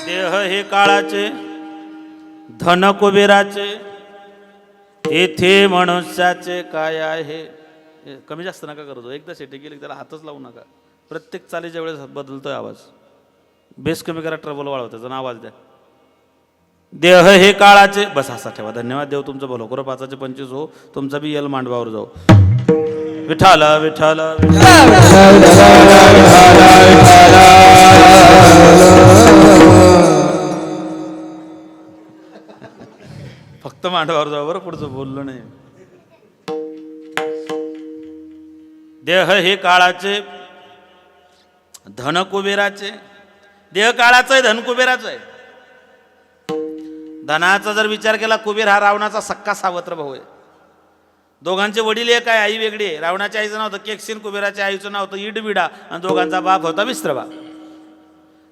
देह हे काळाचे, धन कुबेराचे, येथे मनुष्याचे काय आहे. कमी जास्त नका करतो, एकदा सेटिंग केली त्याला हातच लावू नका. प्रत्येक चालीच्या वेळेस बदलतोय आवाज. बेस कमी करा, ट्रबल वाढवता, त्याचा आवाज द्या. देह हे काळाचे, बस असा ठेवा. धन्यवाद. देव तुमचं भलो करो. 5-25 हो. तुमचा बी यल मांडवावर जाऊ. विठाल विठाल फक्त मांडवावर जाऊ बरं, पुढचं बोललो नाही. देह हे काळाचे, धन कुबेराचे. देह काळाचं आहे, धन कुबेराचं आहे. धनाचा जर विचार केला, कुबेर हा रावणाचा सक्का सावत्र भाऊ आहे. दोघांचे वडील एक आहे, आई वेगळी आहे. रावणाच्या आईचं नाव होतं केकसीन, कुबेराच्या आईचं नाव होतं इडबिडा, आणि दोघांचा बाप होता विस्त्रबा.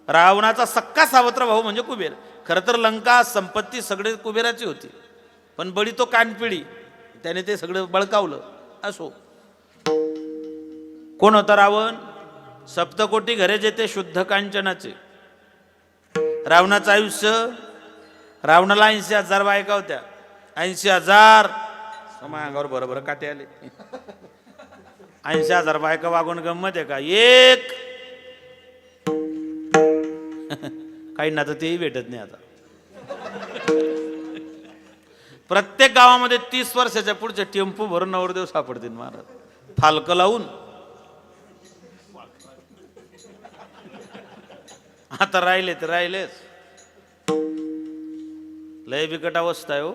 रावणाचा सक्का सावत्र भाऊ म्हणजे कुबेर. खरं तर लंका संपत्ती सगळे कुबेराची होती, पण बळी तो कानपिडी, त्याने ते सगळं बळकावलं. असो, कोण होता रावण? सप्तकोटी घरे जेते शुद्ध कांचनाचे. रावणाचं आयुष्य, रावणाला 80,000 बायका होत्या. 80,000 माझ्या अंगावर बरोबर काटे आले. 80,000 बायका वागून गंमत आहे का? एक काहींना तर तेही भेटत नाही आता. प्रत्येक गावामध्ये 30 वर्षाच्या पुढचे टेम्पो भरून नवरदेव सापडतील महाराज, फालकं लावून. आता राहिले तर राहिलेच. लय बिकट अवस्था आहे हो.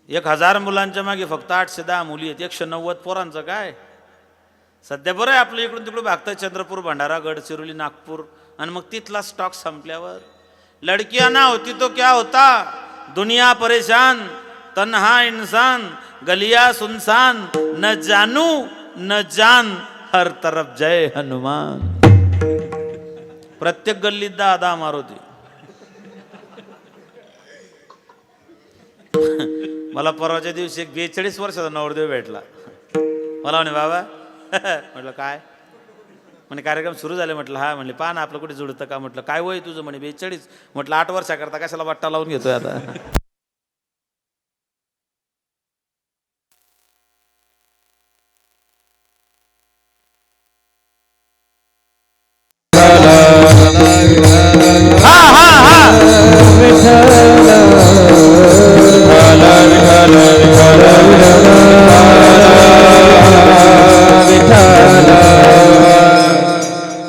1000 मुलांच्या मागे फक्त 810 मुली आहेत. 190 पोरांचं काय? सध्या बरं आहे आपलं, इकडून तिकडून भागतं. चंद्रपूर, भंडारा, गडचिरोली, नागपूर, आणि मग तिथला स्टॉक संपल्यावर लडकियां ना होती तो क्या होता. दुनिया परेशान, तन्हा इंसान, गलिया सुनसान, न जानू न जान, हर तरफ जय हनुमान. प्रत्येक गल्लीत 10 मारुती. मला परवाच्या दिवशी एक 42 वर्षाचा नवरदेव भेटला. मला म्हणे बाबा, म्हटलं काय? म्हणे कार्यक्रम सुरू झाले. म्हटलं हा. म्हणले पहा ना आपलं कुठे जुळतं का? म्हटलं काय वय तुझं? म्हणे 42. म्हटलं 8 वर्षाकरता कशाला बट्टा लावून घेतोय आता.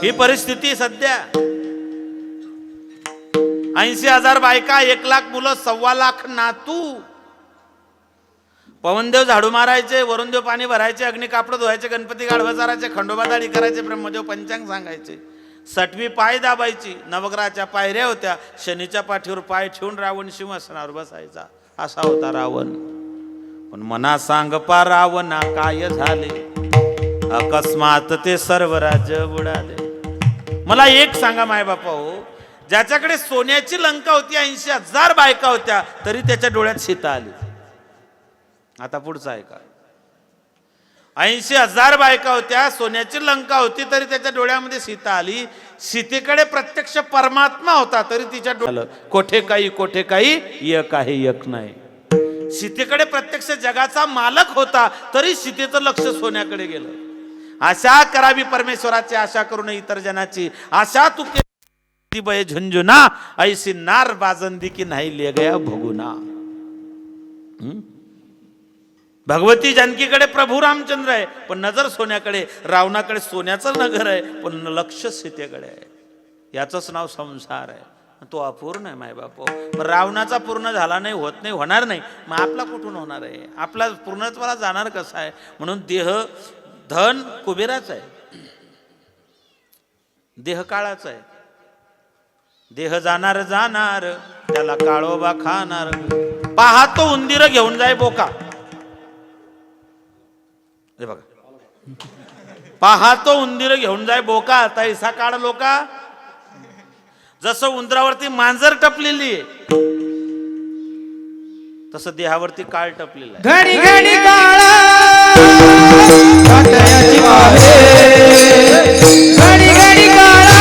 ही परिस्थिती सध्या. 80,000 बायका, 1,00,000 मुलं, 1,25,00,000 नातू. पवनदेव झाडू मारायचे, वरुणदेव पाणी भरायचे, अग्नी कापड धुवायचे, गणपती गाढवा चारायचे, खंडोबा दाढी करायचे, ब्रह्मदेव पंचांग सांगायचे, 6वी पाय दाबायची. नवग्रहाच्या पायऱ्या होत्या. शनीच्या पाठीवर पाय ठेवून रावण सिंहासनावर बसायचा. असा होता रावण. पण मना सांग पा रावणा काय झाले, अकस्मात ते सर्व राज्य बुडाले. मला एक सांगा माय बापा हो, ज्याच्याकडे सोन्याची लंका होती, 80,000 बायका होत्या, तरी त्याच्या डोळ्यात सीता आली. आता पुढचा आहे का? 80,000 बायका होत्या, सोन्याची लंका होती, तरी त्याच्या डोळ्यामध्ये सीता आली. सीतेकडे प्रत्यक्ष परमात्मा होता, तरी तिच्या डोळ्यात कोठे काही एक आहे, एक नाही. सीतेकडे प्रत्यक्ष जगाचा मालक होता, तरी सीतेचं लक्ष सोन्याकडे गेलं. आशा करावी परमेश्वराची, आशा करू नये इतर जनाची. आशा तू बय झुंझुना, ऐसी नार बाजंदी की नाही ले गया भोगुना. भगवती जानकीकडे प्रभू रामचंद्र आहे, पण नजर सोन्याकडे. रावणाकडे सोन्याचं नगर आहे, पण लक्ष सीतेकडे आहे. याचंच नाव संसार आहे. तो अपूर्ण आहे माय बाप. पण रावणाचा पूर्ण झाला नाही, होत नाही, होणार नाही. मग आपला कुठून होणार आहे? आपला पूर्णत्वाला जाणार कसा आहे? म्हणून देह, धन कुबेराचं आहे, देह काळाचा आहे. देह जाणार त्याला काळोबा खाणार. पाहतो उंदीर घेऊन जाय बोका. हे बघा, पाहतो उंदीर घेऊन जाय बोका, तैसा काळ लोका. जसं उंदरावरती मांजर टपलेली आहे, तसं देहावरती काळ टपलेला आहे. घडी घडी काळा घडी घडी काळा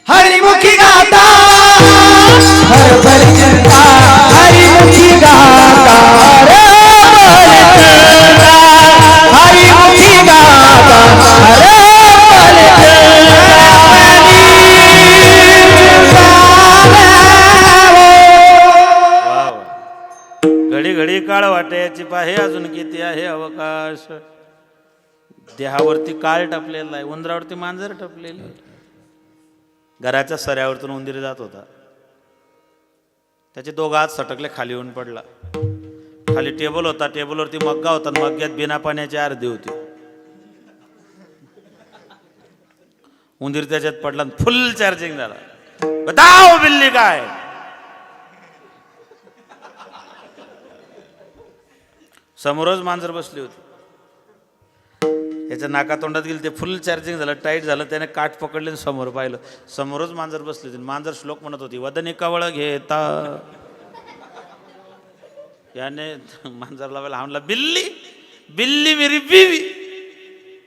हरिमुखी गाता हर परिचंदा हरिमुखी गाता रे परिचंदा हरिमुखी गाता रे घडी घडी काळ वाटायची पाहे अजून किती आहे अवकाश. देहावरती काळ टपलेला आहे, उंदरावरती मांजर टपलेलं आहे. घराच्या सऱ्यावरतून उंदीर जात होता, त्याचे दोघं हात सटकले, खाली येऊन पडला. खाली टेबल होता, टेबलवरती मग्गा होता, मग्ग्यात बिना पाण्याची अर्धी होती. उंदीर त्याच्यात पडला, फुल चार्जिंग झाला. बताओ बिल्ली काय. समोरच मांजर बसली होती, याच्या नाका तोंडात गेली, ते फुल चार्जिंग झालं, टाईट झालं. त्याने काठ पकडले आणि समोर पाहिलं, समोरच मांजर बसली होती. मांजर श्लोक म्हणत होती, वदनी कवळ घेता. याने मांजरला म्हणला, बिल्ली बिल्ली मेरी बीवी.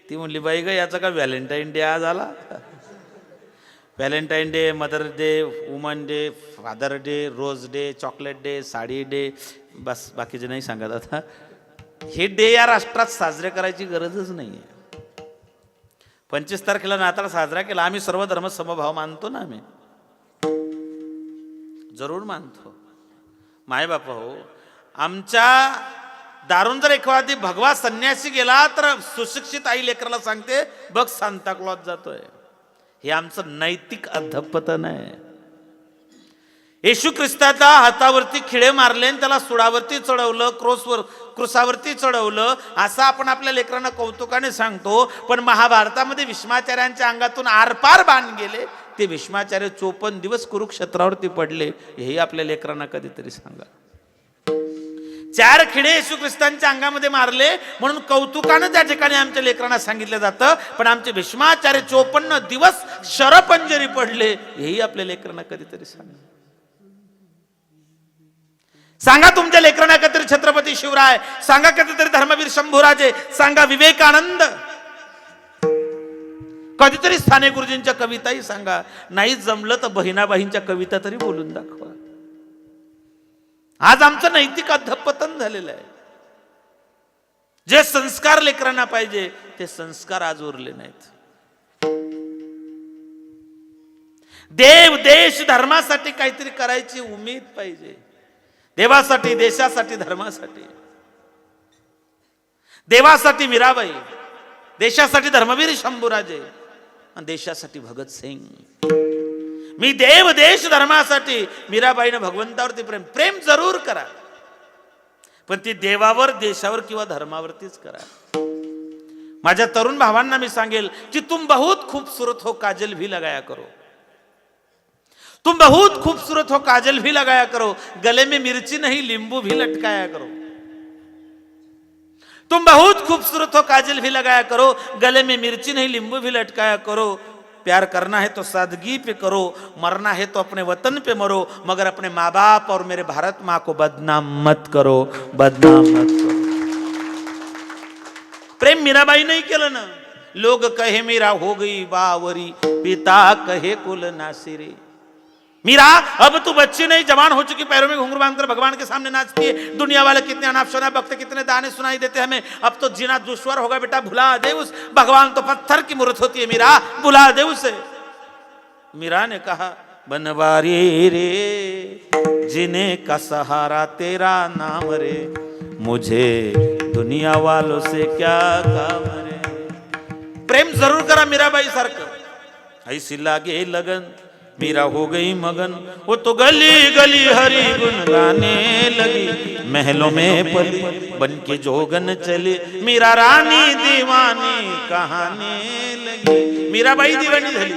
ती म्हणली, बाई ग याचा का व्हॅलेंटाईन डे आज आला. Valentine day, mother day, woman day, father day, rose day, chocolate day, sari day, बस बाकीचे नाही सांगत आता. हे डे या राष्ट्रात साजरे करायची गरजच नाही आहे. 25 तारखेला नाताळ साजरा केला, आम्ही सर्व धर्म समभाव मानतो ना, आम्ही जरूर मानतो. माय बापा हो, आमच्या दारून जर एखादी भगवा संन्यासी गेला तर सुशिक्षित आई लेकराला सांगते, बघ सांता क्लॉज जातोय. हे आमचं नैतिक अधपतन आहे. येशू ख्रिस्ताच्या हातावरती खिळे मारले आणि त्याला सुळावरती चढवलं, क्रूसावरती चढवलं, असं आपण आपल्या लेकरांना कौतुकाने सांगतो. पण महाभारतामध्ये भीष्माचार्यांच्या अंगातून आरपार बाण गेले. ते भीष्माचार्य 54 दिवस कुरुक्षेत्रावरती पडले. हेही आपल्या लेकरांना कधीतरी सांगा. 4 खिळे येशू ख्रिस्तांच्या अंगामध्ये मारले म्हणून कौतुकानं त्या ठिकाणी आमच्या लेकरांना सांगितलं जातं. पण आमचे भीष्माचार्य 54 दिवस शरपंजरी पडले. हेही आपल्या लेकरांना कधीतरी सांगा. सांगा तुमच्या लेकरांना कधीतरी छत्रपती शिवराय, सांगा कधीतरी धर्मवीर शंभूराजे, सांगा विवेकानंद, कधीतरी साने गुरुजींच्या कविताही सांगा. नाही जमलं तर बहिणाबाईंच्या कविता तरी बोलून दाखवा. आज आमचं नैतिक अधपतन झालेलं आहे. जे संस्कार लेकरांना पाहिजे ते संस्कार आज उरले नाहीत. देव देश धर्मासाठी काहीतरी करायची उमेद पाहिजे. देवासाठी, देशासाठी, धर्मासाठी. देवासाठी मीराबाई, देशासाठी धर्मवीर शंभूराजे, देशासाठी भगतसिंग. मी देव देश धर्मासाठी. मीराबाईनं भगवंतावरती प्रेम जरूर करा, पण ती देवावर, देशावर किंवा धर्मावरतीच करा. माझ्या तरुण भावांना मी सांगेल की तुम बहुत खूबसूरत हो, काजल भी लगाया करो. तुम बहुत खूबसूरत हो, काजल भी लगाया करो. गले में मिर्ची नहीं, नींबू भी लटकाया करो. तुम बहुत खूबसूरत हो, काजल भी लगाया करो. गले में मिर्ची नहीं, नींबू भी लटकाया करो. प्यार करना है तो सादगी पे करो, मरना है तो अपने वतन पे मरो, मगर अपने माँ बाप और मेरे भारत माँ को बदनाम मत करो, बदनाम मत करो. प्रेम मीराबाई नहीं केलं ना. लोग कहे मीरा हो गई बावरी, पिता कहे कुल नासिरी. मीरा अब तू बच्ची नहीं, जवान हो चुकी, पैरों में घुंघरू बांधकर भगवान के सामने नाचती है. दुनिया वाले कितने अनाप शनाप भक्त, कितने दाने सुनाई देते हमें. अब तो जीना दुश्वार होगा बेटा, भुला दे उस भगवान तो पत्थर की मूर्त होती है मीरा, भुला दे उसे. मीरा ने कहा, बनवारी रे जीने का सहारा तेरा नाम रे, मुझे दुनिया वालों से क्या काम रे. प्रेम जरूर करा मीराबाई सारखं. ऐसी लागे लगन, मीरा हो गई मगन. वो तो गली गली हरी गुन गाने लगी, महलों में पली बन के जोगन चली. मीरा रानी दीवानी कहाने लगी. मीराबाई दिवाणी झाली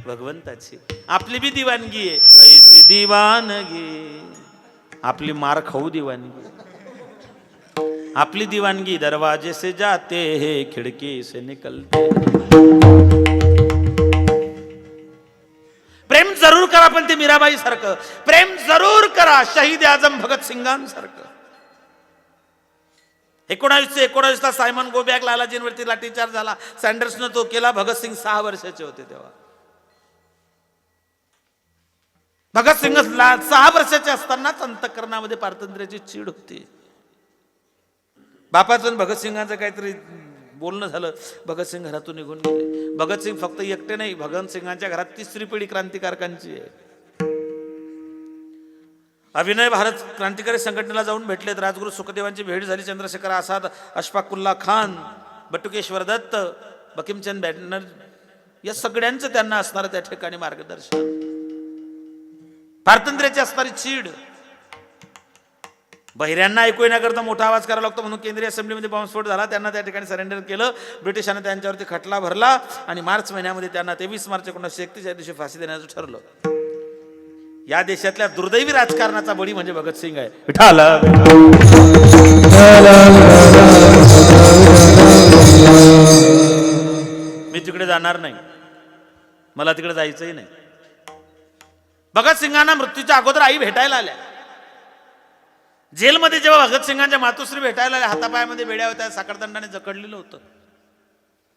भगवंताची. आपली बी दिवानगी आहे. ऐसी दिवानगी, आपली मार खाऊ दिवानगी. आपली दिवानगी दरवाजे से जाते हैं, खिड़की से निकलते. प्रेम जरूर जरूर करा, पण ते मीराबाई सारखं प्रेम जरूर करा, शहीद आजम भगतसिंगांसारखं. 1919 ला सायमन गो बॅक लालाजींवरती लाठीचार्ज झाला, सँडर्सनं तो केला. भगतसिंग 6 वर्षाचे होते तेव्हा. भगतसिंग 6 वर्षाचे असतानाच अंतःकरणामध्ये पारतंत्र्याची चीड होती. बापाचं आणि भगतसिंगांचं काहीतरी बोलणं झालं, भगतसिंग घरातून निघून गेले. भगतसिंग फक्त एकटे नाही, भगतसिंगांच्या घरात 3री पिढी क्रांतिकारकांची आहे. अभिनय भारत क्रांतिकारी संघटनेला जाऊन भेटलेत. राजगुरू सुखदेवांची भेट झाली. चंद्रशेखर आझाद, अशफाकुल्ला खान, बटुकेश्वर दत्त, बंकिमचंद बॅनर्जी या सगळ्यांचं त्यांना असणारं त्या ठिकाणी मार्गदर्शन, पारतंत्र्याची असणारी चीड. बहिऱ्यांना ऐकू येण्याकरता मोठा आवाज करावा लागतो म्हणून केंद्रीय असेंब्लीमध्ये बॉम्बस्फोट झाला. त्यांना त्या ठिकाणी सरेंडर केलं. ब्रिटिशांना त्यांच्यावरती खटला भरला आणि मार्च महिन्यामध्ये त्यांना 23 मार्च 1931 या दिवशी फाशी देण्याचं ठरलं. या देशातल्या दुर्दैवी राजकारणाचा बळी म्हणजे भगतसिंग आहे. मी तिकडे जाणार नाही, मला तिकडे जायचंही नाही. भगतसिंगांना मृत्यूच्या अगोदर आई भेटायला आल्या. जेलमध्ये जेव्हा भगतसिंगांच्या मातोश्री भेटायला आल्या, हातापायामध्ये बेड्या होत्या, साखरदंडाने जकडलेलं होतं.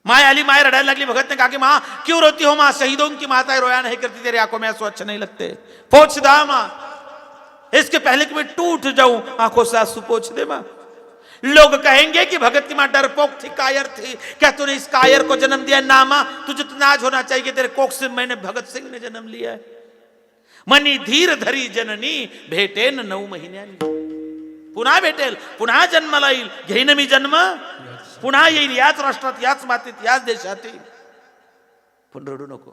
माय आली, माय रडायला लागली. भगत ने कहा कि माँ क्यों रोती हो माँ, शहीदों की माताएं रोया नहीं करती, तेरी आंखों में आंसू अच्छे नहीं लगते, पोंछ दे माँ, इसके पहले कि मैं टूट जाऊं, आंखों से आंसू पोंछ दे माँ. लोग कहेंगे कि भगत की माँ डरपोक थी, कायर थी, क्या तूने इस कायर को जन्म दिया ना माँ, तुझे तो नाज होना चाहिए कि तेरे कोख से मैंने भगत सिंह ने जन्म लिया है. मनी धीर धरी जननी भेटेन 9 महिन्यांनी, पुन्हा भेटेल, पुन्हा जन्माला येईल, घेईन मी जन्म, पुन्हा येईल याच राष्ट्रात, याच मातीत, याच देशातील, पण रडू नको.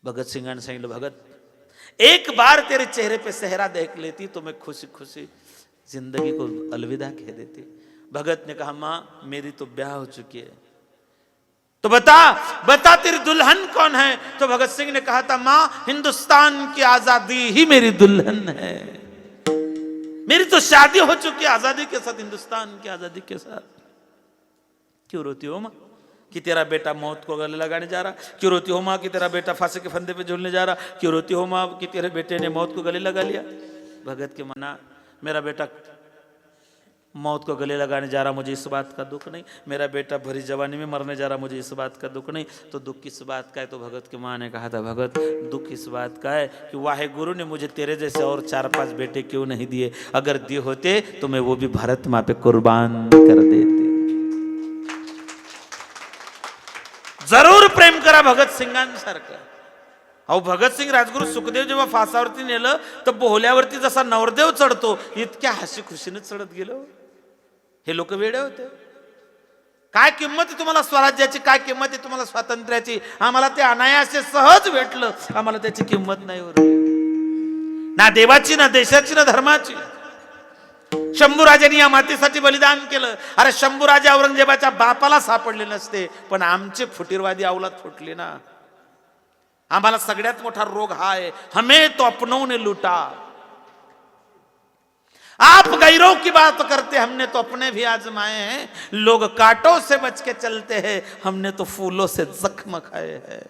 भगतसिंगांनी सांगितलं, भगत एक बार तेरे चेहरे पे सेहरा देख लेती तो मैं खुशी खुशी जिंदगी को अलविदा कह देती. भगत ने कहा माँ मेरी तो ब्याह हो चुकी है, तो बता बता तेरी दुल्हन कौन है. तो भगत सिंह ने कहा था माँ हिंदुस्तान की आजादी ही मेरी दुल्हन है, मेरी तो शादी हो चुकी है आजादी के साथ, हिंदुस्तान की आजादी के साथ. क्यों रोती हो माँ कि तेरा बेटा मौत को गले लगाने जा रहा, क्यों रोती हो माँ कि तेरा बेटा फांसी के फंदे पे झूलने जा रहा, क्यों रोती हो माँ कि तेरे बेटे ने मौत को गले लगा लिया. भगत के मना, मेरा बेटा मौत को गले लगाने जा रहा, मुझे इस बात का दुख नहीं, मेरा बेटा भरी जवानी में मरने जा रहा, मुझे इस बात का दुख नहीं. तो दुख किस बात का है. तो भगत की माँ ने कहा था, भगत दुख इस बात का है कि वाहे गुरु ने मुझे तेरे जैसे और 4-5 बेटे क्यों नहीं दिए, अगर दिए होते तो मैं वो भी भारत माँ पे कुर्बान कर देते. जरूर प्रेम करा भगतसिंगांसारखं. अहो भगतसिंग राजगुरू सुखदेव जेव्हा फासावरती नेलं तर बोहल्यावरती जसा नवरदेव चढतो इतक्या हसी खुशीने चढत गेलो. हे लोक वेडे होते. काय किंमत आहे तुम्हाला स्वराज्याची, काय किंमत आहे तुम्हाला स्वातंत्र्याची. आम्हाला ते अनायासे सहज भेटलं, आम्हाला त्याची किंमत नाही उरली, ना देवाची, ना देशाची, ना धर्माची. शंभूराजांनी या मातीसाठी बलिदान केलं. अरे शंभूराजे औरंगजेबाच्या बापाला सापडले नसते, पण आमचे फुटीरवादी अवलाद फुटली ना. आम्हाला सगळ्यात मोठा रोग हा आहे, हमें तो अपनों ने लूटा. आप गैरों की बात करते, हमने तो अपने भी आजमाए हैं. लोग कांटों से बच के चलते हैं, हमने तो फूलों से जख्म खाए हैं.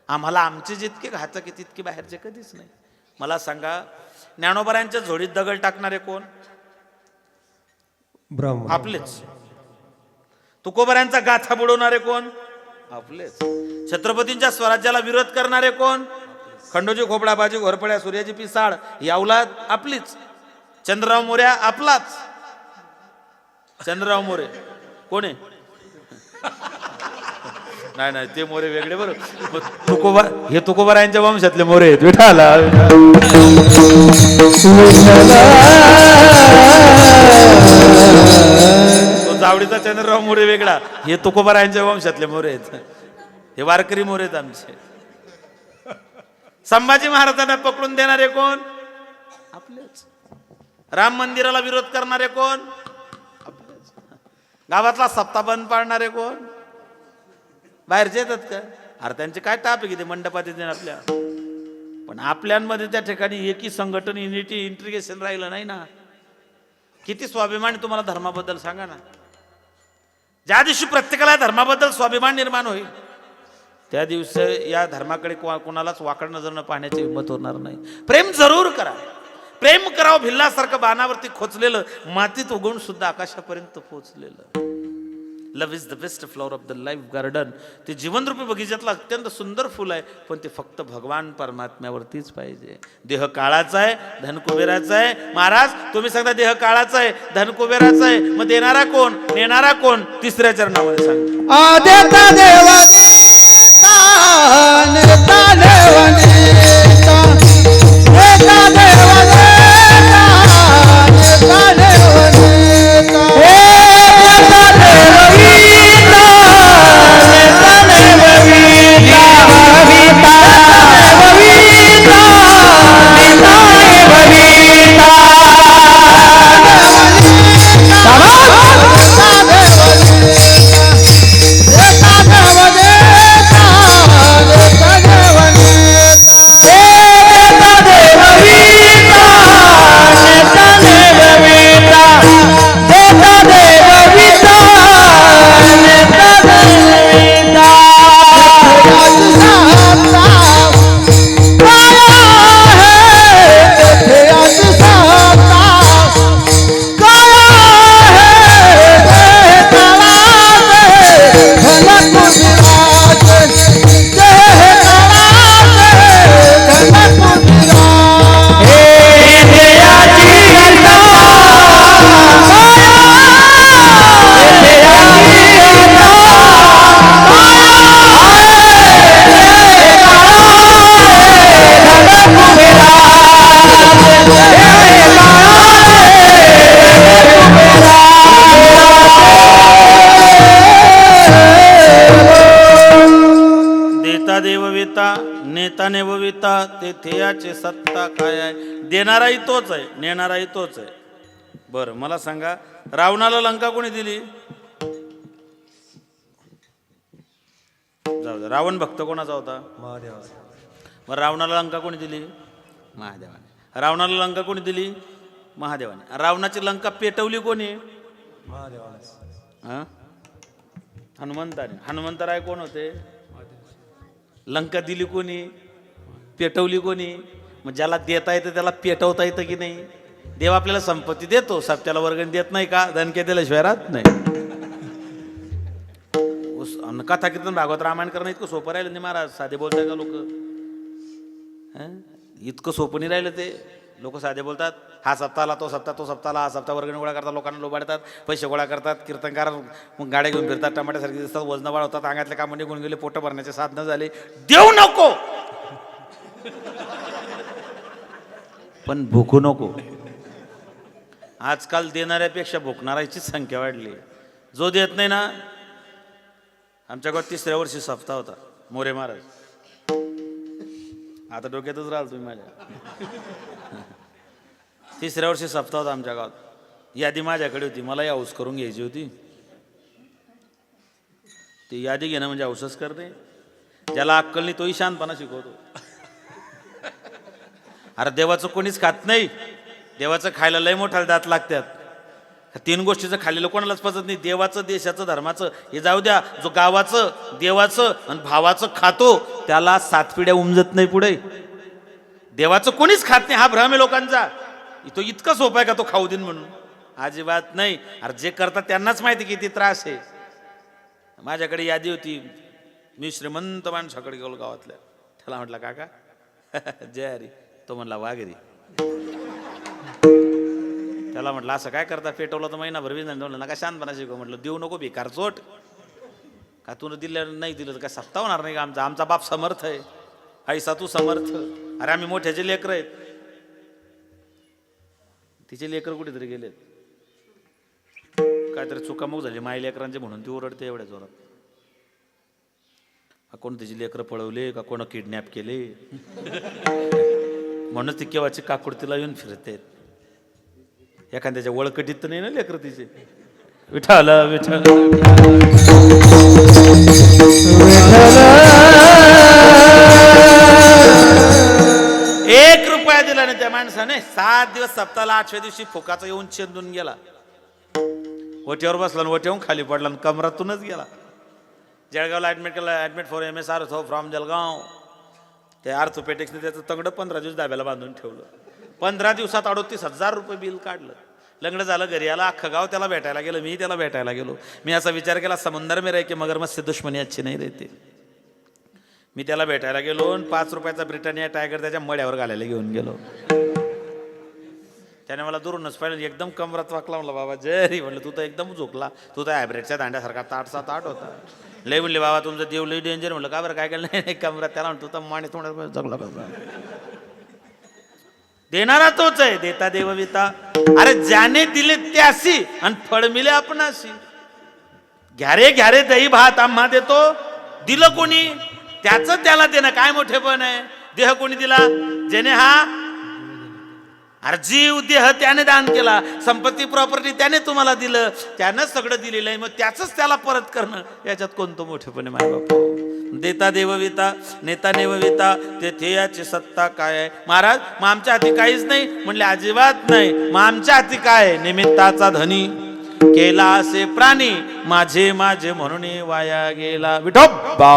आम्हाला आमचे जितके घातक आहे तितके बाहेरचे कधीच नाही. मला सांगा ज्ञानोबरांच्या झोडीत दगड टाकणारे कोण? ब्राह्मण आपलेच. तुकोबरांचा गाथा बुडवणारे कोण? आपलेच. छत्रपतींच्या स्वराज्याला विरोध करणारे कोण? खंडोजी खोपडा, बाजी घोरपड्या, सूर्याजी पिसाळ ही औलाद आपलीच. चंद्रराव मोरे आपलाच. चंद्रराव मोरे कोण आहे? नाही नाही ते मोरे वेगळे बरं. तुकोबा हे तुकोबारायांच्या वंशातले मोरे आहेत. विठाला तो जावडीचा चंद्रराव मोरे वेगळा, हे तुकोबारायांच्या वंशातले मोरे आहेत. हे वारकरी मोरे आहेत आमचे. संभाजी महाराजांना पकडून देणारे कोण? आपलेच. राम मंदिराला विरोध करणारे कोण? आपलेच. गावातला सप्ताह बंद पाडणारे कोण? बाहेरचे येतात का? अरे त्यांचे काय टाप आहे की ते मंडपात येते आपल्या. पण आपल्यांमध्ये त्या ठिकाणी एकी संघटन, युनिटी, इंटिग्रेशन राहिलं नाही ना. किती स्वाभिमान तुम्हाला धर्माबद्दल सांगा ना. ज्या दिवशी प्रत्येकाला धर्माबद्दल स्वाभिमान निर्माण होईल त्या दिवशी या धर्माकडे कोणालाच वाकड नजर न पाहण्याची हिंमत होणार नाही. प्रेम जरूर करा, प्रेम करावं. भिल्लासारखं बाणावरती खोचलेलं, मातीत उगवून सुद्धा आकाशापर्यंत पोहोचलेलं. Love is the best flower of the life garden. ते जीवनरूपी बगीच्यातलं अत्यंत सुंदर फुल आहे, पण ते फक्त भगवान परमात्म्यावरतीच पाहिजे. देह काळाचा आहे, धन कुबेराचा आहे. महाराज तुम्ही सांगता देह काळाचा आहे, धन कुबेराचा आहे, मग देणारा कोण, नेणारा कोण? तिसऱ्या चरणामध्ये सांग. देता देव देता, नेता देव नेता, देता देव देता, नेता देव नेता, देता देव वीता, नेता देव वीता, वीता देव वीता, नेता देव वीता, नेता नेवविता तेथेयाचे सत्ता काय आहे. देणाराही तोच आहे, नेणाराही तोच आहे. बरं मला सांगा, रावणाला लंका कोणी दिली? जाऊ दे, रावण भक्त कोणाचा होता? महादेवाचा. मग रावणाला लंका कोणी दिली? महादेवाने. रावणाला लंका कोणी दिली? महादेवाने. रावणाची लंका पेटवली कोणी? महादेवाने. हनुमंताने. हनुमंतराय कोण होते? लंका दिली कोणी? पेटवली कोणी? मग ज्याला देता येतं त्याला पेटवता येतं की नाही? देव आपल्याला संपत्ती देतो, सप्त्याला वर्गणी देत नाही का? धनके दिल्याशिवाय राहत नाही. कथा कीर्तन भागवत रामायण करणं इतकं सोपं राहिलं नाही महाराज. साधे बोलताय का लोक? इतकं सोपं नाही राहिलं ते. लोक साधे बोलतात, हा सप्ताहाला तो सप्ताह, तो सप्ताहाला हा सप्ताह, वर्गणी गोळा करतात, लोकांना लोबाडतात, पैसे गोळा करतात, कीर्तनकार मग गाड्या घेऊन फिरतात, टमाट्यासारखे दिसतात, वजन वाढवतात, अंगातले कामं निघून गेले, पोट भरण्याचे साधनं झाले. देऊ नको पण भुकू नको. आजकाल देणाऱ्यापेक्षा भुकणाऱ्याचीच संख्या वाढली. जो देत नाही ना, आमच्या गावात 3ऱ्या वर्षी सप्ताह होता, मोरे महाराज. आता डोक्यातच राहाल तुम्ही माझ्या. 3ऱ्या वर्षी सप्ताह होता आमच्या गावात. यादी माझ्याकडे होती, मला हौस करून घ्यायची होती. ती यादी घेणं म्हणजे हौसच करते. ज्याला अक्कल नाही तोही शांतपणा शिकवतो. अरे देवाचं कोणीच खात नाही. देवाचं खायला लय मोठाले दात लागतात. 3 गोष्टीचं खाल्लेलं कोणालाच पचत नाही. देवाचं, देशाचं, धर्माचं हे जाऊ द्या. जो गावाचं, देवाचं आणि भावाचं खातो त्याला 7 पिढ्या उमजत नाही पुढे. देवाचं कोणीच खात नाही हा भ्रम आहे लोकांचा. तो इतका सोपा आहे का तो खाऊ देईन म्हणून? अजिबात नाही. अरे जे करतात त्यांनाच माहिती किती त्रास आहे. माझ्याकडे यादी होती. मी श्रीमंत माणसाकडे गेलो गावातल्या. त्याला म्हटलं काका जय हरी. तो म्हणला वाघरी. त्याला म्हटलं असं काय करता? पेटवलं तर महिनाभर विजन ठेवलं नका शांतपणा शिकव. म्हटलं देऊ नको बेकार चोट. का तू दिलं नाही दिलं तर काय सप्ताह होणार नाही का आमचा? आमचा बाप समर्थ आहे. ऐसा तू समर्थ. अरे आम्ही मोठ्याचे लेकर आहेत. तिचे लेकर कुठेतरी गेलेत. काहीतरी चुकामुक झाली माई लेकरांचे म्हणून ती ओरडते एवढ्या जोरात. कोण तिची लेकरं पळवले का कोण किडनॅप केले म्हणून ती केव्हाची काकुडतीला येऊन फिरते. एखाद्याच्या वळकटीत तर नाही ना लेकर तिचे. विठाल विठाल 1 रुपया दिला नाही त्या माणसाने. 7 दिवस सप्ताहाला 8व्या दिवशी फुकाचा येऊन चेंदून गेला. ओट्यावर बसला आणि ओट्यावरून खाली पडला आणि कमरातूनच गेला. जळगावला ॲडमिट फॉर MSR हो फ्रॉम जळगाव. ते आर्थोपेटिक्सने त्याचं तंगडं 15 दिवस दाब्याला बांधून ठेवलं. 15 दिवसात 38,000 रुपये बिल काढलं. लग्न झालं, घरी आला, अख्खं गाव त्याला भेटायला गेलं, मी त्याला भेटायला गेलो. मी असा विचार केला, समुंदर में रह के मगरमच्छ से दुश्मनी अच्छी नाही रहती. मी त्याला भेटायला गेलो आणि 5 रुपयाचा ब्रिटानिया टायगर त्याच्या मड्यावर घालायला घेऊन गेलो. त्याने मला दुरूनच पाहिलं, एकदम कमरात वाकला. म्हणलं बाबा जरी, म्हणलं तू तर एकदम झोकला, तू तर हायब्रिडच्या दांड्यासारखा ताटचा ताट होता. लय म्हणले बाबा तुमचं देव लई डेंजर. म्हणलं का बरं, काय केलं? नाही कमरात. त्याला म्हणतो तर माने थोडं जगला कसा. देणारा तोच आहे, देता देवविता. अरे ज्याने दिले त्यासी आणि फळ मिले आपणाशी. घ्यारे घ्यारे दही भात आम्हा देतो, दिलं कोणी त्याचं त्याला देणं काय मोठेपण आहे. देह कोणी दिला? ज्याने हा अरे जीव देह त्याने दान केला, संपत्ती प्रॉपर्टी त्याने तुम्हाला दिलं, त्यानं सगळं दिलेलं आहे, मग त्याचंच त्याला परत करणं याच्यात कोणतं मोठेपण आहे माय बापा. देता देवविता नेता नेवविता, तेथे याची सत्ता काय आहे. महाराज मग आमच्या हाती काहीच नाही. म्हणले अजिबात नाही. मग आमच्या हाती काय? निमित्ताचा धनी केला असे प्राणी, माझे माझे म्हणून वाया गेला. विठोबा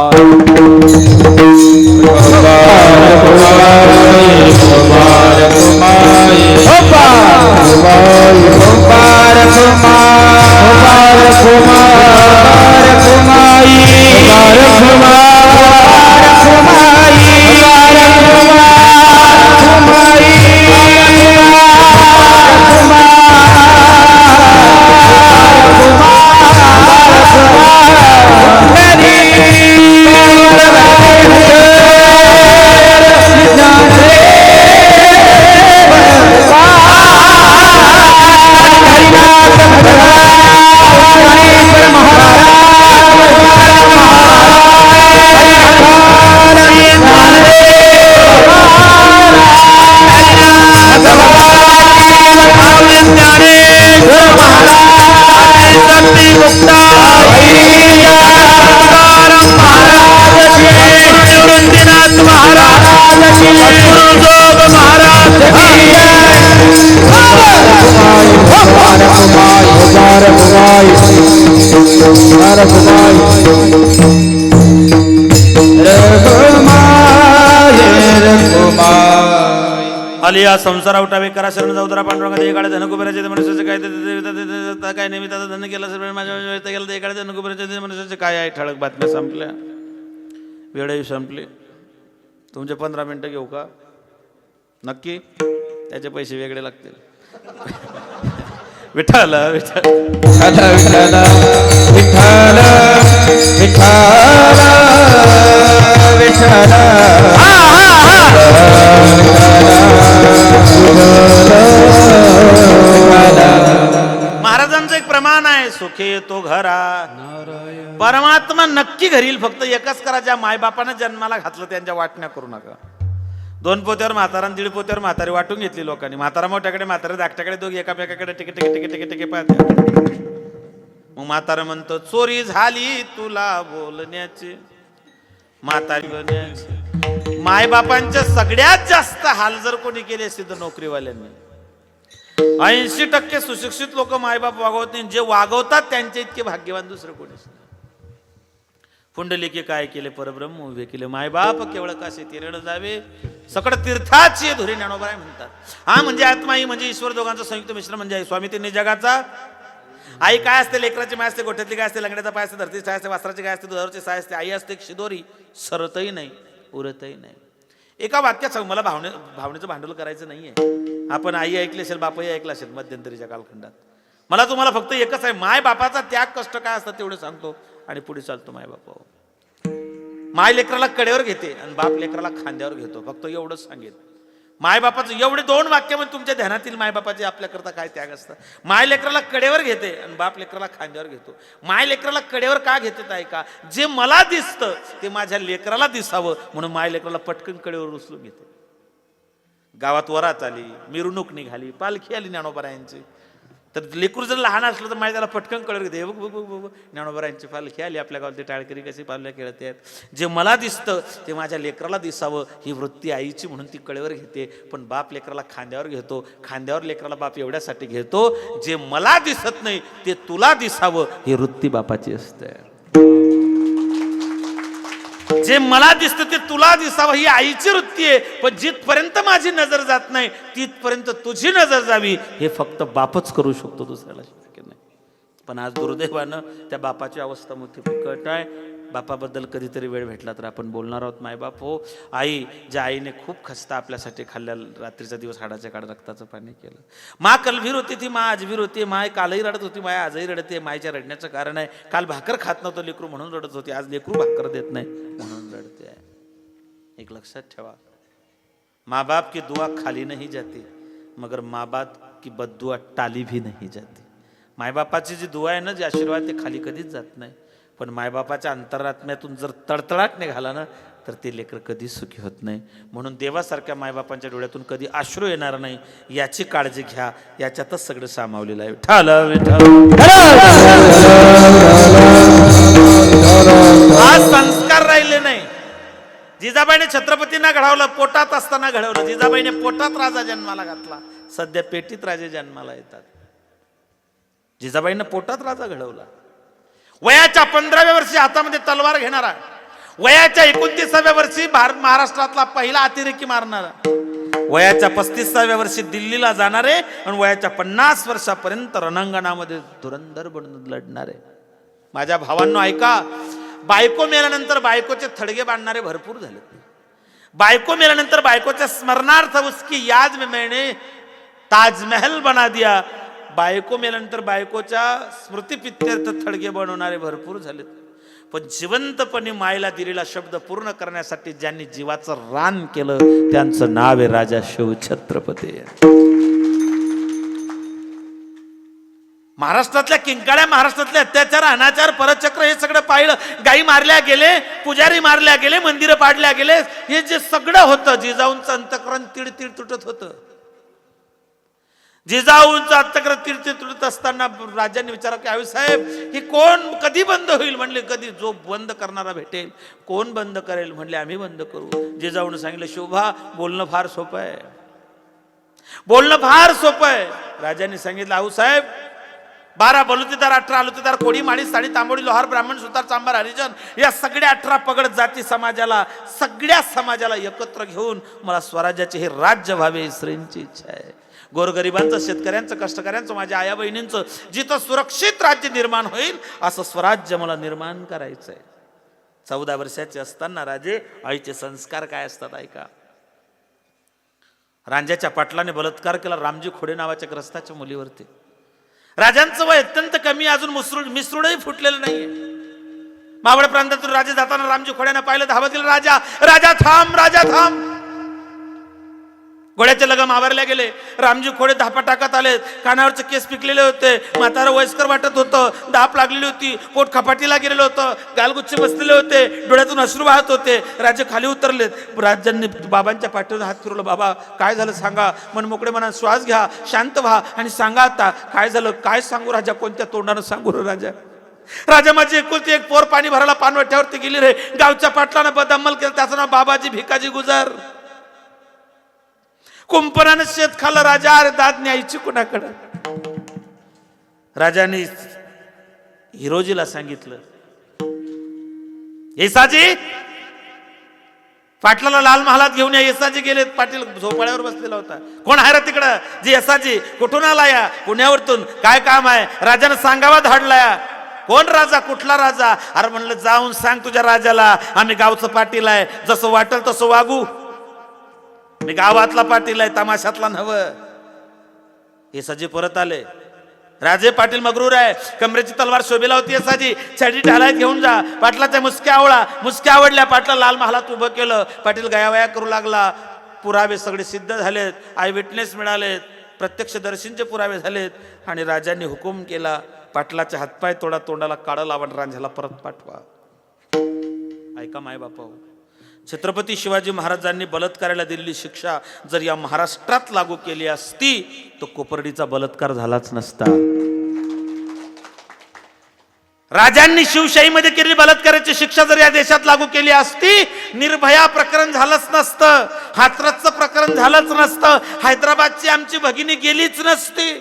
आलिया संसार उठावे करा शरण जाऊदरा पांडुरंगा दे काळे धन कुबेराचे मनुष्याचे काय काय निमित्ताचा धन केला सर्व माझ्या व्यक्त केला ते काळे धन कुबेराचे मनुष्याचे काय आहे. ठळक बातम्या संपल्या, वेळही संपली. तुमचे 15 मिनिटं घेऊ का? नक्की? त्याचे पैसे वेगळे लागतील. विठ्ठल विठ्ठल विठ्ठल विठ्ठल विठ्ठल विठ्ठल. महाराजांचं एक प्रमाण आहे, सुखे येतो घरा. परमात्मा नक्की घरील, फक्त एकच करा, ज्या मायबापानं जन्माला घातलं त्यांच्या वाटण्या करू नका. 2 पोत्यावर म्हातारा आणि 1.5 पोत्यावर म्हातारी वाटून घेतली लोकांनी. म्हातारा मोठ्याकडे, म्हातारा धाकट्याकडे, दोघे एकामेकाकडे टिके टिके टिके टिके टिके पाहते. मग म्हातारा म्हणतो चोरी झाली तुला बोलण्याची, म्हातारी बोलण्याची. मायबापांच्या सगळ्यात जास्त हाल जर कोणी केले असते तर नोकरीवाल्यांनी. 80% सुशिक्षित लोक मायबाप वागवत नाही. जे वागवतात त्यांचे इतके भाग्यवान दुसरे कोणीच नाही. पुंडलिके काय केले? परब्रह्म उभे केले. मायबाप केवळ कासे तिरण जावे, सकळ तीर्थाची धुरी ज्ञानोबा म्हणतात. हा म्हणजे आत्मा, ही म्हणजे ईश्वर, दोघांचं संयुक्त मिश्रण म्हणजे आहे. स्वामी तिन्ही जगाचा. आई काय असते? लेकराची माय असते, गोठ्यातली काय असते, लंगड्याचा पाय असते, धरतीची साय असते, वासराची काय असते, दुधावरची साय असते. आई असते शिदोरी, सरतही नाही उरतही नाही. एका वाक्यात सांग, मला भावनेचं भांडवल करायचं नाहीये. आपण आई ऐकली असेल, बापही ऐकला असेल मध्यंतरीच्या कालखंडात. मला तुम्हाला फक्त एकच आहे, माय बापाचा त्याग कष्ट काय असतं तेवढं सांगतो आणि पुढे चालतो. माय बापा, माय लेकराला कडेवर घेते आणि बाप लेकराला खांद्यावर घेतो, फक्त एवढंच सांगेन. मायबापाचं एवढे 2 वाक्यामध्ये तुमच्या ध्यानातील मायबापाचे आपल्याकरता काय त्याग असतं. माय लेकराला कडेवर घेते आणि बाप लेकराला खांद्यावर घेतो. माय लेकराला कडेवर का घेते ऐका, जे मला दिसतं ते माझ्या लेकराला दिसावं म्हणून माय लेकराला पटकन कडेवर उचलून घेते. गावात वरात आली, मिरवणूक निघाली, पालखी आली ज्ञानोबारायांची, तर लेकरू जर लहान असलं तर माझ्या त्याला पटकन कळत घेते. बघ बघ बघ बघ ज्ञानोबारायांची पालखी आली, आपल्या गावात टाळकरी कशी पालख्या खेळत आहेत. जे मला दिसतं ते माझ्या लेकराला दिसावं ही वृत्ती आईची म्हणून ती कडेवर घेते. पण बाप लेकराला खांद्यावर घेतो. खांद्यावर लेकराला बाप एवढ्यासाठी घेतो, जे मला दिसत नाही ते तुला दिसावं ही वृत्ती बापाची असते. जे मला दिसतं ते तुला दिसावं ही आईची वृत्ती आहे, पण जिथपर्यंत माझी नजर जात नाही तिथपर्यंत तुझी नजर जावी हे फक्त बापच करू शकतो, दुसऱ्याला शक्य नाही. पण आज दुर्दैवानं त्या बापाची अवस्था मोठी बिकट आहे. बापाबद्दल कधीतरी वेळ भेटला तर आपण बोलणार आहोत. मायबाप हो, आई ज्या आईने खूप खस्ता आपल्यासाठी खाल्ल्या, रात्रीचा दिवस हाडाच्या काळ रक्ताचं पाणी केलं. मा कलभीर होती ती, मा आजवीर होती, माय कालही रडत होती, माय आजही रडते. मायच्या रडण्याचं कारण आहे काल भाकर खात नव्हतं लेकरू म्हणून रडत होती, आज लेकरू भाकर देत नाही म्हणून रडते आहे. एक लक्षात ठेवा, माँ बाप की दुआ खाली नहीं जाती मगर माँ बाप की बददुआ टाली भी नहीं जाती. मायबापाची जी दुआ आहे ना, जे आशीर्वाद ते खाली कधीच जात नाही. पण मायबापाच्या अंतरात्म्यातून जर तडतडाट निघाला ना तर ते लेकर कधीच सुखी होत नाही. म्हणून देवासारख्या मायबापांच्या डोळ्यातून कधी अश्रू येणार नाही याची काळजी घ्या. याच्यातच सगळं सामावलेलं आहे. विठ्ठल विठ्ठल. आज संस्कार राहिले नाही. जिजाबाईने छत्रपतींना घडवलं, पोटात असताना घडवलं. जिजाबाईने पोटात राजा जन्माला घातला, सध्या पेटीत राजे जन्माला येतात. जिजाबाईनं पोटात राजा घडवला. वयाच्या 15व्या वर्षी हातामध्ये तलवार घेणारा, वयाच्या 29व्या वर्षी महाराष्ट्रातला पहिला अतिरेकी मारणारा, वयाच्या 35व्या वर्षी दिल्लीला जाणारे आणि वयाच्या 50 वर्षापर्यंत रणांगणामध्ये धुरंधर बनून लढणारे. माझ्या भावांनो ऐका, बायको मेल्यानंतर बायकोचे थडगे बांधणारे भरपूर झाले. बायको मेल्यानंतर बायकोच्या स्मरणार्थ उसकी याद में मैंने ताजमहल बना दिया. बायको मेल्यानंतर बायकोच्या स्मृतीपित्यर्थ थडगे बनवणारे भरपूर झालेत. पण जिवंतपणे मायला दिलेला शब्द पूर्ण करण्यासाठी ज्यांनी जीवाचं रान केलं त्यांचं नाव आहे राजा शिवछत्रपती. महाराष्ट्रातल्या किंकाळ्या, महाराष्ट्रातले अत्याचार, अनाचार, परचक्र हे सगळं पाहिलं. गायी मारल्या गेले, पुजारी मारल्या गेले, मंदिरं पाडल्या गेले. हे जे सगळं होतं, जिजाऊंचं अंतःकरण तीड तीड तुटत होतं. जिजाऊंचं अंतःकरण तीड तीड तुटत असताना राजांनी विचारलं की आईसाहेब हे कोण कधी बंद होईल? म्हणले कधी जो बंद करणारा भेटेल. कोण बंद करेल? म्हणले आम्ही बंद करू. जिजाऊनं सांगितलं शोभा बोलणं फार सोपं आहे, बोलणं फार सोपं आहे. राजांनी सांगितलं आऊसाहेब 12 बलुतेदार, 18 अलुतेदार, कोडी, माळी, साडी, तांबोडी, लोहार, ब्राह्मण, सुतार, चांभार, हरिजन या सगळ्या 18 पगड जाती समाजाला, सगळ्या समाजाला एकत्र घेऊन मला स्वराज्याचे हे राज्य व्हावे ही श्रींची इच्छा आहे. गोरगरिबांचं, शेतकऱ्यांचं, कष्टकऱ्यांचं, माझ्या आया बहिणींचं जिथं सुरक्षित राज्य निर्माण होईल असं स्वराज्य मला निर्माण करायचं आहे. 14 वर्षाचे असताना राजे आईचे संस्कार काय असतात ऐका. रांझ्याच्या पाटलाने बलात्कार केला रामजी खोडे नावाच्या ग्रस्ताच्या मुलीवरती. राजांचं वय अत्यंत कमी, अजून मिसरूडही फुटलेलं नाहीये. मावळ प्रांतातून राजे जाताना रामजी खोड्यानं पाहिलं, धावत गेलं. राजा राजा थांब, राजा थांब. घोड्याचे लगम आवरल्या गेले. रामजी खोडे धापा टाकत आले. कानावरचे केस पिकलेले होते. म्हातारं वयस्कर वाटत होतं. धाप लागलेली होती. पोट खपाटीला गेलेलं होतं. गालगुच्चे बसलेले होते. डोळ्यातून अश्रू वाहत होते. राजे खाली उतरलेत. राजांनी बाबांच्या पाठीवर हात फिरवला. बाबा काय झालं सांगा. मन मोकळे मनात श्वास घ्या, शांत व्हा आणि सांगा आता काय झालं. काय सांगू राजा, कोणत्या तोंडानं सांगू रे राजा. राजा माझी एकुलती एक पोर पाणी भरायला पानवट्यावरती गेली रे. गावच्या पाटलानं बदअमल केलं. त्याचं नाव बाबाजी भिकाजी गुजर. कुंपणानं शेत खाल्लं. राजा अरे दाद न्यायची कुणाकडं. राजाने हिरोजीला सांगितलं येसाजी पाटलाला लाल महालात घेऊन या. येसाजी गेले. पाटील झोपाळ्यावर बसलेला होता. कोण आहे रे तिकडं? जी येसाजी. कुठून आला या? पुण्यावरतून. काय काम आहे? राजानं सांगावा धाडलाय. कोण राजा? कुठला राजा? अरे म्हणलं जाऊन सांग तुझ्या राजाला आम्ही गावचं पाटील आहे, जसं वाटेल तसं वागू. मी गावातला पाटील आहे, तमाशातला नव्हं. येसाजी परत आले. राजे पाटील मगरूर आहे. कमरेची तलवार शोभेला होती. येसाजी छडी ढालायत घेऊन जा. पाटलाच्या मुसक्या आवळा. मुसक्या आवडल्या. पाटला लाल महालात उभं केलं. पाटील गयावया करू लागला. पुरावे सगळे सिद्ध झालेत. I witness मिळालेत. प्रत्यक्षदर्शींचे पुरावे झालेत. आणि राजांनी हुकूम केला पाटलाचे हातपाय तोडा, तोंडाला काढा लावून रांझ्याला परत पाठवा. ऐका माय बापा, छत्रपती शिवाजी महाराजांनी बलात्काराला दिलेली शिक्षा जर या महाराष्ट्रात लागू केली असती तो कोपर्डीचा बलात्कार झालाच नसता. राजांनी शिवशाहीमध्ये केलेली बलात्काराची शिक्षा जर या देशात लागू केली असती निर्भया प्रकरण झालंच नसतं. हाथरसचं प्रकरण झालंच नसतं. हैदराबादची आमची भगिनी गेलीच नसती.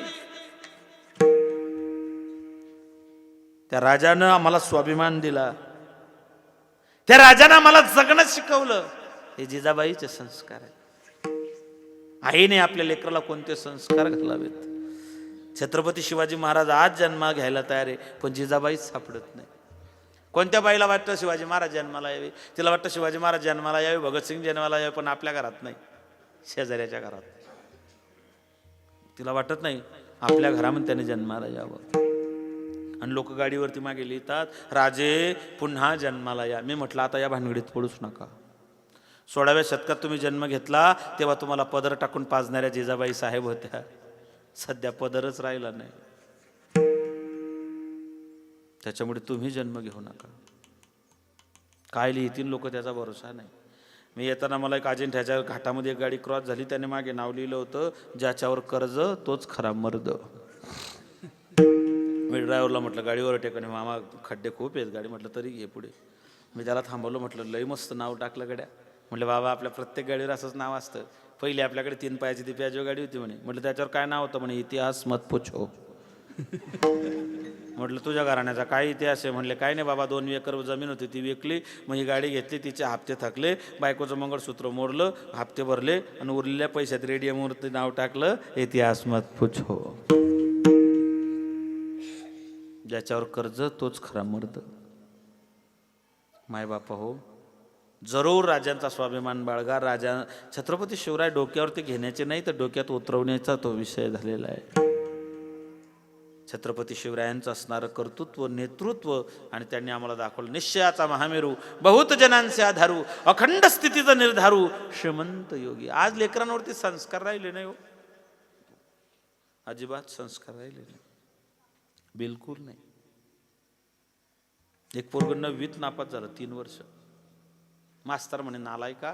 त्या राजानं आम्हाला स्वाभिमान दिला. त्या राजानं मला जगणं शिकवलं. हे जिजाबाईचे संस्कार आहेत. आईने आपल्या लेकराला कोणते संस्कार घालावेत. छत्रपती शिवाजी महाराज आज जन्मा घ्यायला तयार आहे, पण जिजाबाईच सापडत नाही. कोणत्या बाईला वाटतं शिवाजी महाराज जन्माला यावे, तिला वाटतं शिवाजी महाराज जन्माला यावे, भगतसिंग जन्माला यावे, पण आपल्या घरात नाही, शेजाऱ्याच्या घरात. तिला वाटत नाही आपल्या घरामध्ये त्याने जन्माला यावं. आणि लोक गाडीवरती मागे लिहितात, राजे पुन्हा जन्माला या. मी म्हटलं आता या भानगडीत पडूच नका. 16व्या शतकात तुम्ही जन्म घेतला तेव्हा तुम्हाला पदर टाकून पाजणाऱ्या जिजाबाई साहेब होत्या. सध्या पदरच राहिला नाही. त्याच्यामुळे तुम्ही जन्म घेऊ नका. काय लिहितील लोक त्याचा भरोसा नाही. मी येताना मला एक अजिंठ्याच्या घाटामध्ये एक गाडी क्रॉस झाली, त्याने मागे नाव लिहिलं होतं, ज्याच्यावर कर्ज तोच खरा मर्द. मी ड्रायव्हरला म्हटलं गाडीवर टेकणे मामा खड्डे खूप आहेत गाडी, म्हटलं तरी घे पुढे. मी त्याला थांबवलं, म्हटलं लई मस्त नाव टाकलं गड्या. म्हटलं बाबा आपल्या प्रत्येक गाडीवर असंच नाव असतं. पहिली आपल्याकडे 3 पायाची ती प्याजो गाडी होती म्हणे. म्हटलं त्याच्यावर काय नाव होतं म्हणे, इतिहास मत पुछो. म्हटलं तुझ्या घराण्याचा काय इतिहास आहे. म्हणले काय नाही बाबा, 2 एकर जमीन होती ती विकली, मग ही गाडी घेतली, तिचे हप्ते थकले, बायकोचं मंगळसूत्र मोडलं, हप्ते भरले आणि उरलेल्या पैशात रेडियमवरती नाव टाकलं, इतिहास मत पुछो. ज्याच्यावर कर्ज तोच खरा मर्द. मायबापा हो, जरूर राजांचा स्वाभिमान बाळगा. राजा छत्रपती शिवराय डोक्यावरती घेण्याचे नाही तर डोक्यात उतरवण्याचा तो विषय झालेला आहे. छत्रपती शिवरायांचं असणारं कर्तृत्व, नेतृत्व, आणि त्यांनी आम्हाला दाखवलं निश्चयाचा महामेरू, बहुत जनांचे आधारू, अखंड स्थितीचं निर्धारू, श्रीमंत योगी. आज लेकरांवरती संस्कार राहिले नाही हो, अजिबात संस्कार राहिले नाही, बिलकुल नाही. एक पोरगं 9वीत नापास झालं, 3 वर्ष. मास्तर म्हणे नालाय का,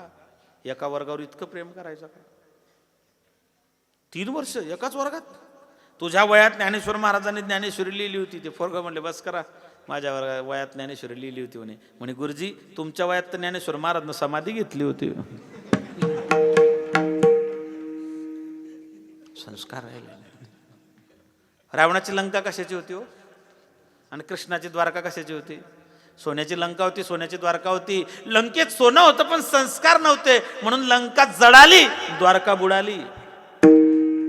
एका वर्गावर इतकं प्रेम करायचं का, 3 वर्ष एकाच वर्गात. तुझ्या वयात ज्ञानेश्वर महाराजांनी ज्ञानेश्वरी लिहिली होती. ते पोरगं म्हणले बस करा, माझ्या वयात ज्ञानेश्वरी लिहिली होती म्हणे गुरुजी तुमच्या वयात तर ज्ञानेश्वर महाराजनं समाधी घेतली होती. संस्कार राहिले. रावणाची लंका कशाची होती हो, आणि कृष्णाची द्वारका कशाची होती. सोन्याची लंका होती, सोन्याची द्वारका होती. लंकेत सोनं होतं पण संस्कार नव्हते, म्हणून लंका जळाली, द्वारका बुडाली.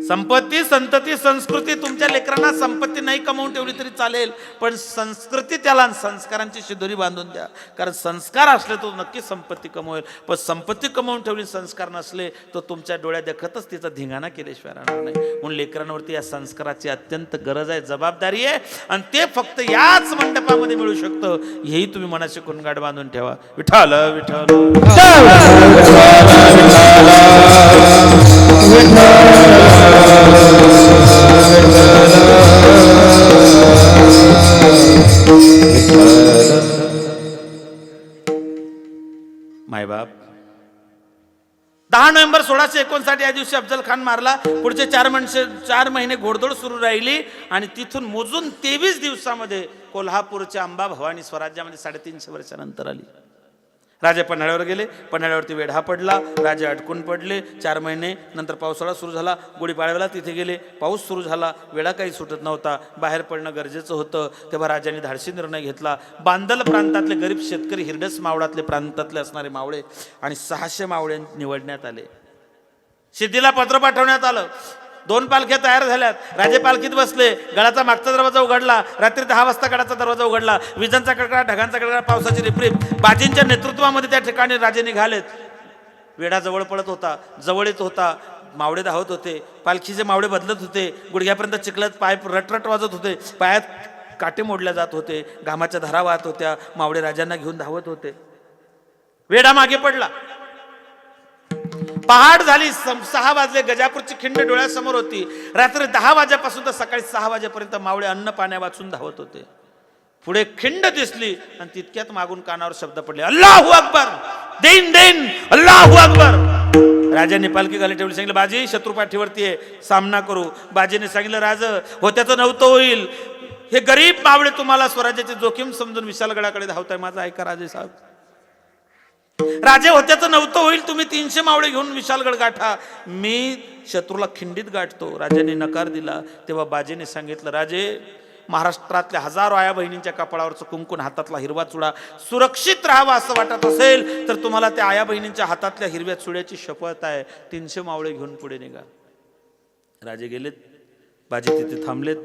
संपत्ती, संतती, संस्कृती, तुमच्या लेकरांना संपत्ती नाही कमावून ठेवली तरी चालेल, पण संस्कृती त्याला संस्कारांची शिदोरी बांधून द्या. कारण संस्कार असले तो नक्की संपत्ती कमवेल, पण संपत्ती कमावून ठेवली संस्कार नसले तो तुमच्या डोळ्या देखतच तिचा धिंगाणा केल्याशिवाय राहणार नाही. म्हणून लेकरांवरती या संस्काराची अत्यंत गरज आहे, जबाबदारी आहे, आणि ते फक्त याच मंडपामध्ये मिळू शकतं. हेही तुम्ही मनाशी कुणगाड बांधून ठेवा. विठ्ठल विठ्ठल मायबाप. 10 नोव्हेंबर 1659 या दिवशी अफजल खान मारला. पुढचे 4 महिने घोडदौड सुरू राहिली, आणि तिथून मोजून 23 दिवसामध्ये कोल्हापूरच्या अंबा भवानी स्वराज्यामध्ये 350 वर्षानंतर आली. राजे पन्हाळ्यावर गेले, पन्हाळ्यावरती वेढा पडला, राजे अडकून पडले. 4 महिने नंतर पावसाळा सुरू झाला, गुढीपाडव्याला तिथे गेले, पाऊस सुरू झाला, वेळा काही सुटत नव्हता, बाहेर पडणं गरजेचं होतं. तेव्हा राजांनी धाडसी निर्णय घेतला. बांदल प्रांतातले गरीब शेतकरी, हिरडस मावळातले प्रांतातले असणारे मावळे आणि 600 मावळे निवडण्यात आले. सिद्धीला पत्र पाठवण्यात आलं. 2 पालख्या तयार झाल्यात. राजे पालखीत बसले. गडाचा मागचा दरवाजा उघडला. रात्री 10 वाजता गडाचा दरवाजा उघडला. विजांचा कडकडाट, ढगांचा कडकडाट, पावसाची रिपरिप. बाजींच्या नेतृत्वामध्ये त्या ठिकाणी राजे निघालेत. वेढा जवळ पडत होता, जवळ येत होता. मावळे धावत होते, पालखीचे मावळे बदलत होते, गुडघ्यापर्यंत चिखलात पाय रटरट वाजत होते, पायात काटे मोडल्या जात होते, घामाच्या धारा वाहत होत्या. मावळे राजांना घेऊन धावत होते. वेढा मागे पडला. पहाट झाली. 6 वाजले. गजापूरची खिंड डोळ्यासमोर होती. रात्री 10 वाजेपासून तर सकाळी 6 वाजेपर्यंत मावळे अन्न पाण्या वाचून धावत होते. पुढे खिंड दिसली आणि तितक्यात मागून कानावर शब्द पडले, अल्लाहू अकबर, देन देन, अल्लाहू अकबर. राजांनी पालखी खाली ठेवली. सांगितलं बाजी शत्रू पाठीवरती आहे, सामना करू. बाजीने सांगितलं राज होत्याचं नव्हतं होईल. हे गरीब मावळे तुम्हाला स्वराज्याची जोखीम समजून विशालगडाकडे धावताय. माझं ऐका राजे साहेब, राजे होत्याचं नव्हतं होईल. तुम्ही 300 मावळे घेऊन विशालगड गाठा, मी शत्रूला खिंडीत गाठतो. राजाने नकार दिला. तेव्हा बाजीने सांगितलं राजे महाराष्ट्रातल्या हजारो आया बहिणींच्या कपाळावरचं कुंकून, हातातला हिरवा चुडा सुरक्षित राहावा असं वाटत असेल तर तुम्हाला त्या आया बहिणींच्या हातातल्या हिरव्या चुड्याची शपथ आहे. 300 मावळे घेऊन पुढे निघा. राजे गेलेत, बाजी तिथे थांबलेत.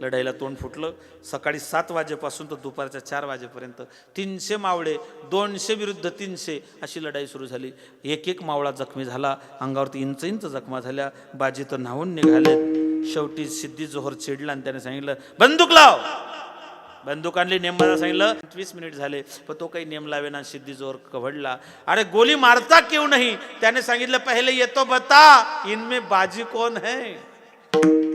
लढाईला तोंड फुटलं. सकाळी 7 वाजेपासून तर दुपारच्या 4 वाजेपर्यंत 300 मावळे, 200 विरुद्ध 300 अशी लढाई सुरू झाली. एक एक मावळा जखमी झाला, अंगावरती इंच इंच जखमा झाल्या. बाजी तर न्हावून निघालेत. शेवटी सिद्धी जोहर चिडला आणि त्याने सांगितलं बंदूक लाव. बंदूक आणली, नेमबाजा सांगितलं. 20 मिनिट झाले पण तो काही नेम लावेना. सिद्धी जोहर कवडला. अरे गोली मारता क्यों नहीं? त्याने सांगितलं पहिले ये तो बता इनमें बाजी कौन है.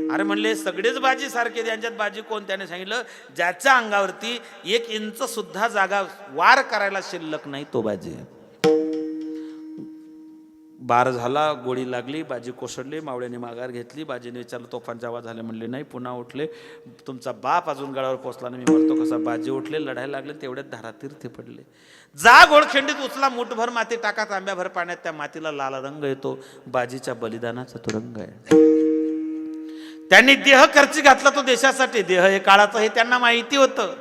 अरे म्हणले सगळेच बाजी सारखे, त्यांच्यात बाजी कोण? त्याने सांगितलं ज्याच्या अंगावरती 1 इंच सुद्धा जागा वार करायला शिल्लक नाही तो बाजी. बार झाला, गोळी लागली, बाजी कोसळली. मावळ्याने माघार घेतली. बाजीने विचारलं तोफांचा आवाज झाले? म्हणले नाही. पुन्हा उठले. तुमचा बाप अजून गळावर पोचला नाही, मी मरतो कसा. बाजी उठले, लढायला लागले. तेवढ्यात धारातीर्थी पडले. जा घोडखिंडीत उचला, मुठभर माती टाका, तांब्याभर पाण्यात. त्या मातीला लाल रंग येतो. बाजीच्या बलिदानाचा तो रंग आहे. त्यांनी देह खर्ची घातला तो देशासाठी. देह हे काळाचं हे त्यांना माहिती होतं.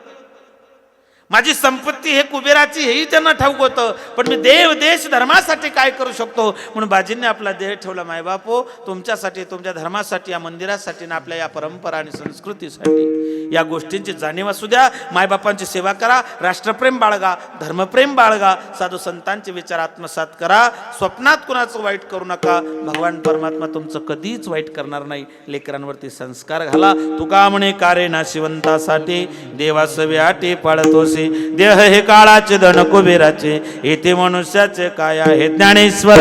माझी संपत्ती हे कुबेराची हेही त्यांना ठाऊक होतं. पण मी देव देश धर्मासाठी काय करू शकतो म्हणून बाजींनी आपला देह ठेवला. मायबापो, तुमच्यासाठी, तुमच्या धर्मासाठी, या मंदिरासाठी ना आपल्या या परंपरा आणि संस्कृतीसाठी या गोष्टींची जाणीव असू द्या. मायबापांची सेवा करा, राष्ट्रप्रेम बाळगा, धर्मप्रेम बाळगा, साधू संतांचे विचार आत्मसात करा. स्वप्नात कुणाचं वाईट करू नका. भगवान परमात्मा तुमचं कधीच वाईट करणार नाही. लेकरांवरती संस्कार घाला. तुका म्हणे कारे नाशिवंतासाठी देवासवे आटे पाळतोस. देह हे काळाचे धन कुबेराचे, येथे मनुष्याचे काय आहे. ज्ञानेश्वर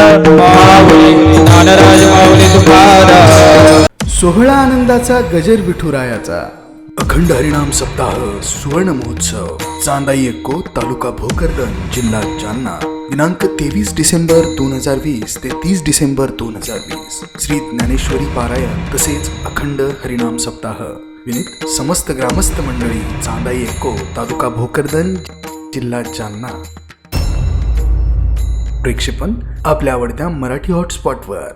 सोहळा आनंदाचा गजर विठुरायाचा अखंड हरिनाम सप्ताह सुवर्ण महोत्सव चांदाई एक्को तालुका भोकरदन जिल्हा जालना दिनांक 23 डिसेंबर 2020 ते 30 डिसेंबर 2020. श्री ज्ञानेश्वरी पारायण तसेच अखंड हरिनाम सप्ताह विनीत समस्त ग्रामस्थ मंडळी चांदाई एक्को तालुका भोकरदन जिल्हा जालना. प्रेक्षेपण आपल्या आवडत्या मराठी हॉटस्पॉटवर.